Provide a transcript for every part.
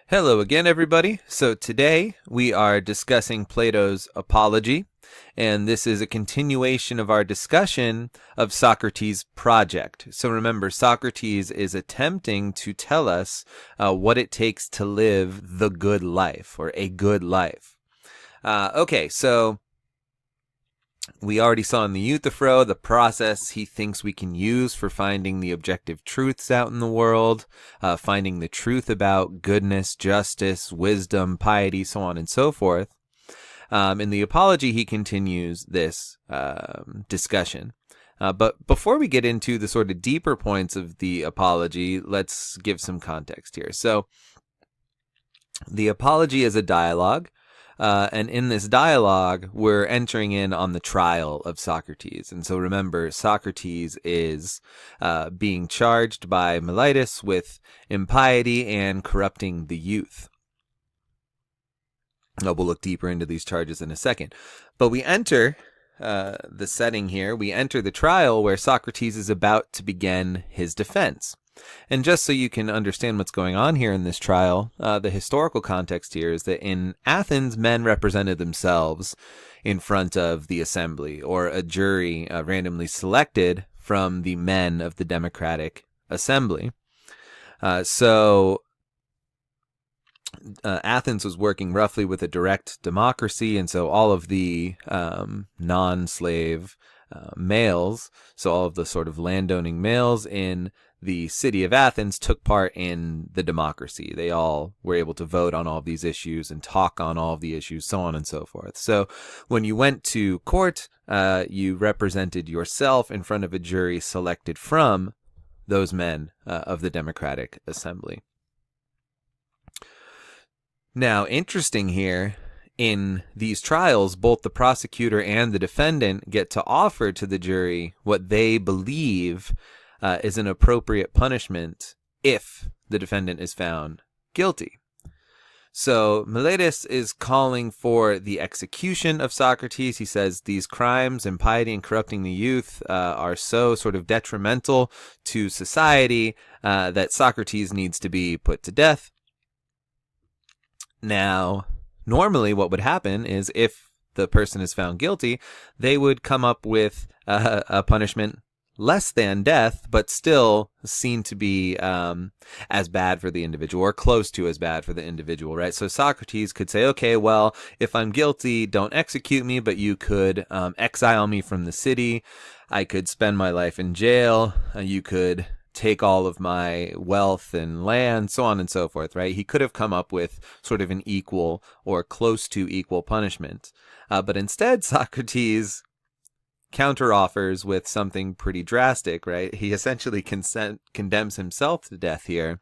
Hello again, everybody. So today we are discussing Plato's Apology, and this is a continuation of our discussion of Socrates' project. So remember, Socrates is attempting to tell us what it takes to live the good life, or a good life. So we already saw in the Euthyphro the process he thinks we can use for finding the objective truths out in the world, finding the truth about goodness, justice, wisdom, piety, so on and so forth. In the Apology, he continues this discussion. But before we get into the sort of deeper points of the Apology, let's give some context here. So the Apology is a dialogue. And in this dialogue, we're entering in on the trial of Socrates. And so remember, Socrates is being charged by Meletus with impiety and corrupting the youth. We'll look deeper into these charges in a second. But we enter the setting here. We enter the trial where Socrates is about to begin his defense. And just so you can understand what's going on here in this trial, the historical context here is that in Athens, men represented themselves in front of the assembly, or a jury randomly selected from the men of the democratic assembly. Athens was working roughly with a direct democracy, and so all of the non-slave males, so all of the sort of landowning males in the city of Athens took part in the democracy. They all were able to vote on all of these issues and talk on all of the issues, so on and so forth. So when you went to court, you represented yourself in front of a jury selected from those men of the Democratic Assembly. Now, interesting here, in these trials, both the prosecutor and the defendant get to offer to the jury what they believe is an appropriate punishment if the defendant is found guilty. So Meletus is calling for the execution of Socrates. He says these crimes, impiety and corrupting the youth, are so sort of detrimental to society that Socrates needs to be put to death. Now, normally what would happen is if the person is found guilty, they would come up with a punishment less than death, but still seen to be as bad for the individual, or close to as bad for the individual, right? So Socrates could say, okay, well, if I'm guilty, don't execute me, but you could exile me from the city. I could spend my life in jail. You could take all of my wealth and land, so on and so forth, right? He could have come up with sort of an equal or close to equal punishment. But instead, Socrates counteroffers with something pretty drastic, right? He essentially condemns himself to death here.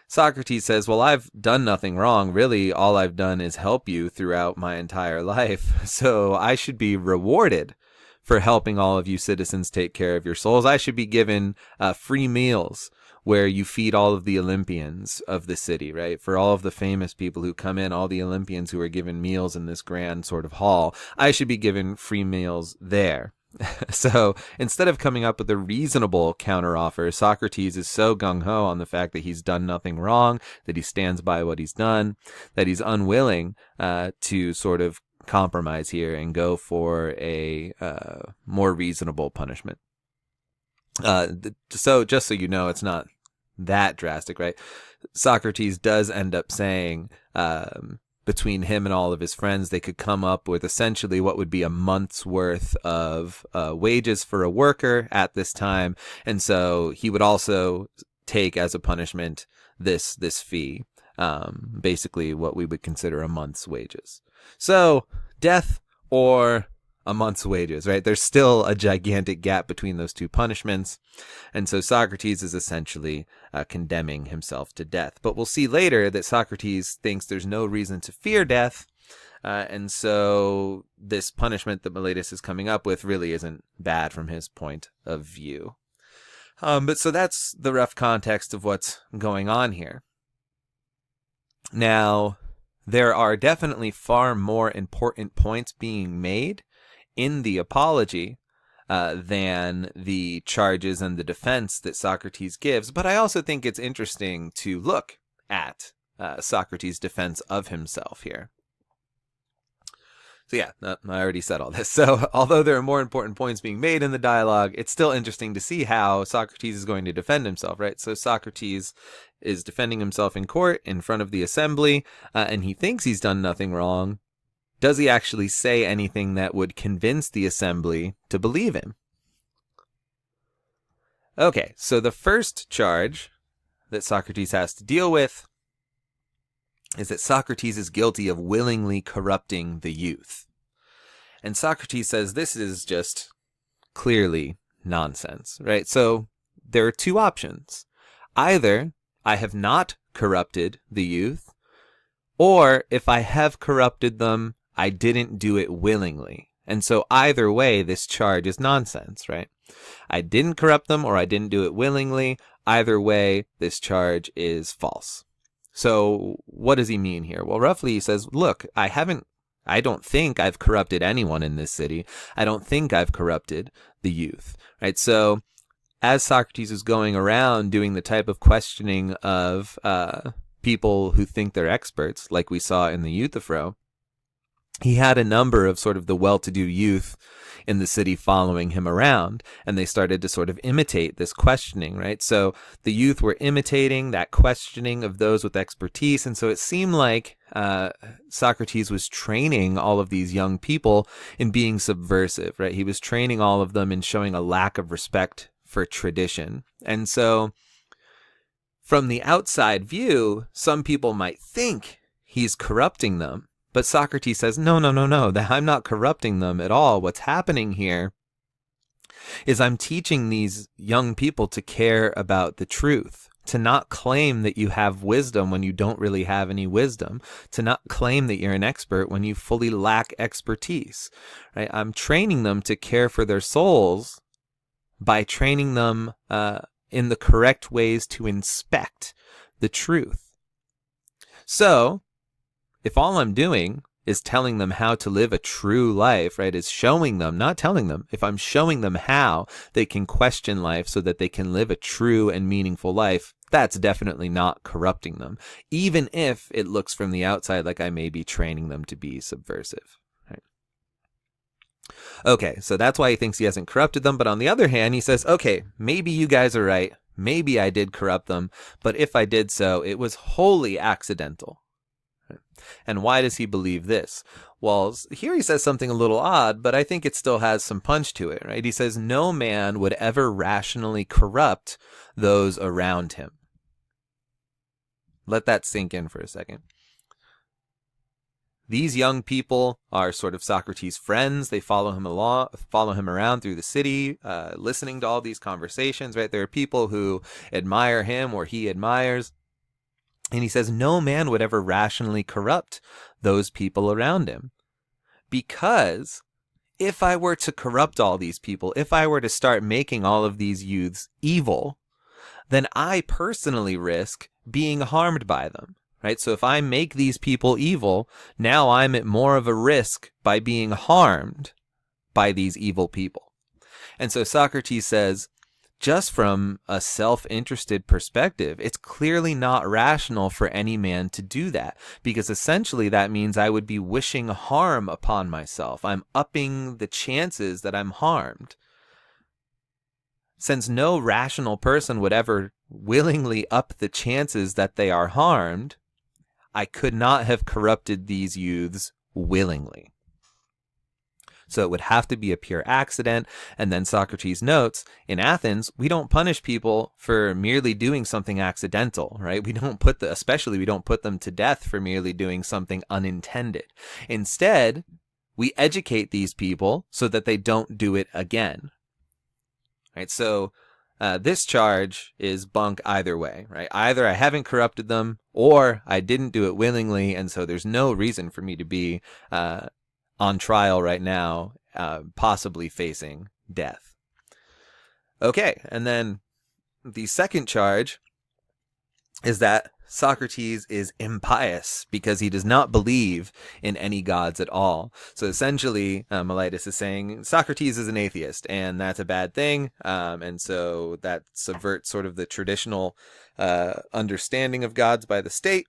Socrates says, well, I've done nothing wrong. Really, all I've done is help you throughout my entire life. So I should be rewarded for helping all of you citizens take care of your souls. I should be given free meals where you feed all of the Olympians of the city, right? For all of the famous people who come in, all the Olympians who are given meals in this grand sort of hall, I should be given free meals there. So instead of coming up with a reasonable counteroffer, Socrates is so gung-ho on the fact that he's done nothing wrong, that he stands by what he's done, that he's unwilling to sort of compromise here and go for a more reasonable punishment. So just so you know, it's not that drastic, right? Socrates does end up saying between him and all of his friends, they could come up with essentially what would be a month's worth of wages for a worker at this time. And so he would also take as a punishment this fee, basically what we would consider a month's wages. So death or a month's wages, right? There's still a gigantic gap between those two punishments. And so Socrates is essentially condemning himself to death. But we'll see later that Socrates thinks there's no reason to fear death. And so this punishment that Meletus is coming up with really isn't bad from his point of view. But so that's the rough context of what's going on here. Now, there are definitely far more important points being made in the Apology than the charges and the defense that Socrates gives. But I also think it's interesting to look at Socrates' defense of himself here. So yeah, I already said all this. So although there are more important points being made in the dialogue, it's still interesting to see how Socrates is going to defend himself, right? So Socrates is defending himself in court in front of the assembly, and he thinks he's done nothing wrong. Does he actually say anything that would convince the assembly to believe him? Okay, so the first charge that Socrates has to deal with is that Socrates is guilty of willingly corrupting the youth. And Socrates says this is just clearly nonsense, right? So there are two options. Either I have not corrupted the youth, or if I have corrupted them, I didn't do it willingly. And so either way, this charge is nonsense, right? I didn't corrupt them or I didn't do it willingly. Either way, this charge is false. So what does he mean here? Well, roughly he says, look, I don't think I've corrupted anyone in this city. I don't think I've corrupted the youth, right? So as Socrates is going around doing the type of questioning of people who think they're experts, like we saw in the Euthyphro, he had a number of sort of the well-to-do youth in the city following him around, and they started to sort of imitate this questioning, right? So the youth were imitating that questioning of those with expertise, and so it seemed like Socrates was training all of these young people in being subversive, right? He was training all of them in showing a lack of respect for tradition. And so from the outside view, some people might think he's corrupting them. But Socrates says, no, I'm not corrupting them at all. What's happening here is I'm teaching these young people to care about the truth, to not claim that you have wisdom when you don't really have any wisdom, to not claim that you're an expert when you fully lack expertise, right? I'm training them to care for their souls by training them in the correct ways to inspect the truth. So if all I'm doing is telling them how to live a true life, right, is showing them, not telling them, if I'm showing them how they can question life so that they can live a true and meaningful life, that's definitely not corrupting them, even if it looks from the outside like I may be training them to be subversive. Right? Okay, so that's why he thinks he hasn't corrupted them. But on the other hand, he says, okay, maybe you guys are right. Maybe I did corrupt them. But if I did so, it was wholly accidental. And why does he believe this? Well, here he says something a little odd, but I think it still has some punch to it, right? He says, no man would ever rationally corrupt those around him. Let that sink in for a second. These young people are sort of Socrates' friends. They follow him around through the city, listening to all these conversations, right? There are people who admire him or he admires. And he says, no man would ever rationally corrupt those people around him. Because if I were to corrupt all these people, if I were to start making all of these youths evil, then I personally risk being harmed by them, right? So if I make these people evil, now I'm at more of a risk by being harmed by these evil people. And so Socrates says, just from a self-interested perspective, it's clearly not rational for any man to do that, because essentially that means I would be wishing harm upon myself. I'm upping the chances that I'm harmed. Since no rational person would ever willingly up the chances that they are harmed, I could not have corrupted these youths willingly. So it would have to be a pure accident. And then Socrates notes, in Athens, we don't punish people for merely doing something accidental, right? We don't put them to death for merely doing something unintended. Instead, we educate these people so that they don't do it again. Right? So this charge is bunk either way, right? Either I haven't corrupted them or I didn't do it willingly. And so there's no reason for me to be on trial right now, possibly facing death. Okay, and then the second charge is that Socrates is impious because he does not believe in any gods at all. So essentially, Meletus is saying Socrates is an atheist, and that's a bad thing. And so that subverts sort of the traditional understanding of gods by the state.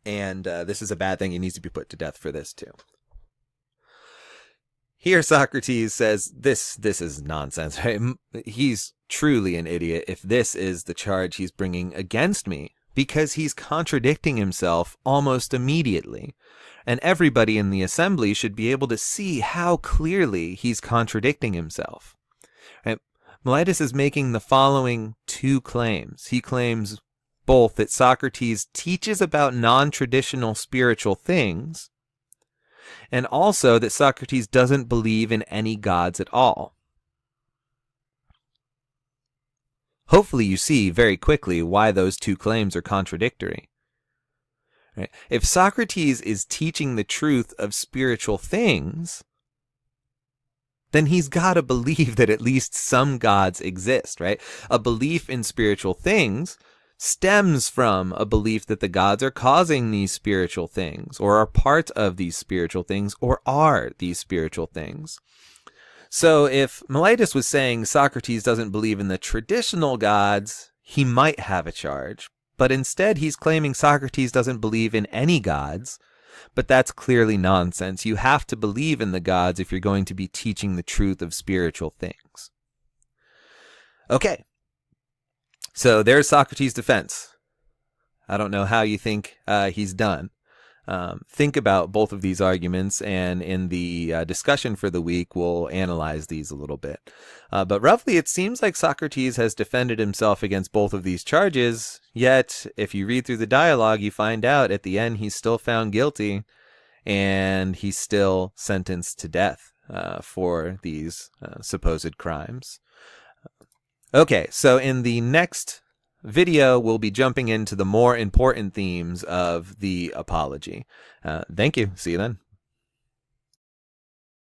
And this is a bad thing. He needs to be put to death for this too. Here Socrates says this is nonsense, right? He's truly an idiot if this is the charge he's bringing against me, because he's contradicting himself almost immediately. And everybody in the assembly should be able to see how clearly he's contradicting himself. Right? Meletus is making the following two claims. He claims both that Socrates teaches about non-traditional spiritual things, and also that Socrates doesn't believe in any gods at all. Hopefully you see very quickly why those two claims are contradictory. Right? If Socrates is teaching the truth of spiritual things, then he's got to believe that at least some gods exist, right? A belief in spiritual things stems from a belief that the gods are causing these spiritual things, or are part of these spiritual things, or are these spiritual things. So if Meletus was saying Socrates doesn't believe in the traditional gods, he might have a charge. But instead he's claiming Socrates doesn't believe in any gods. But that's clearly nonsense. You have to believe in the gods if you're going to be teaching the truth of spiritual things. Okay. So there's Socrates' defense. I don't know how you think he's done. Think about both of these arguments, and in the discussion for the week, we'll analyze these a little bit. But roughly, it seems like Socrates has defended himself against both of these charges, yet if you read through the dialogue, you find out at the end he's still found guilty, and he's still sentenced to death for these supposed crimes. Okay, so in the next video, we'll be jumping into the more important themes of the apology. Thank you. See you then.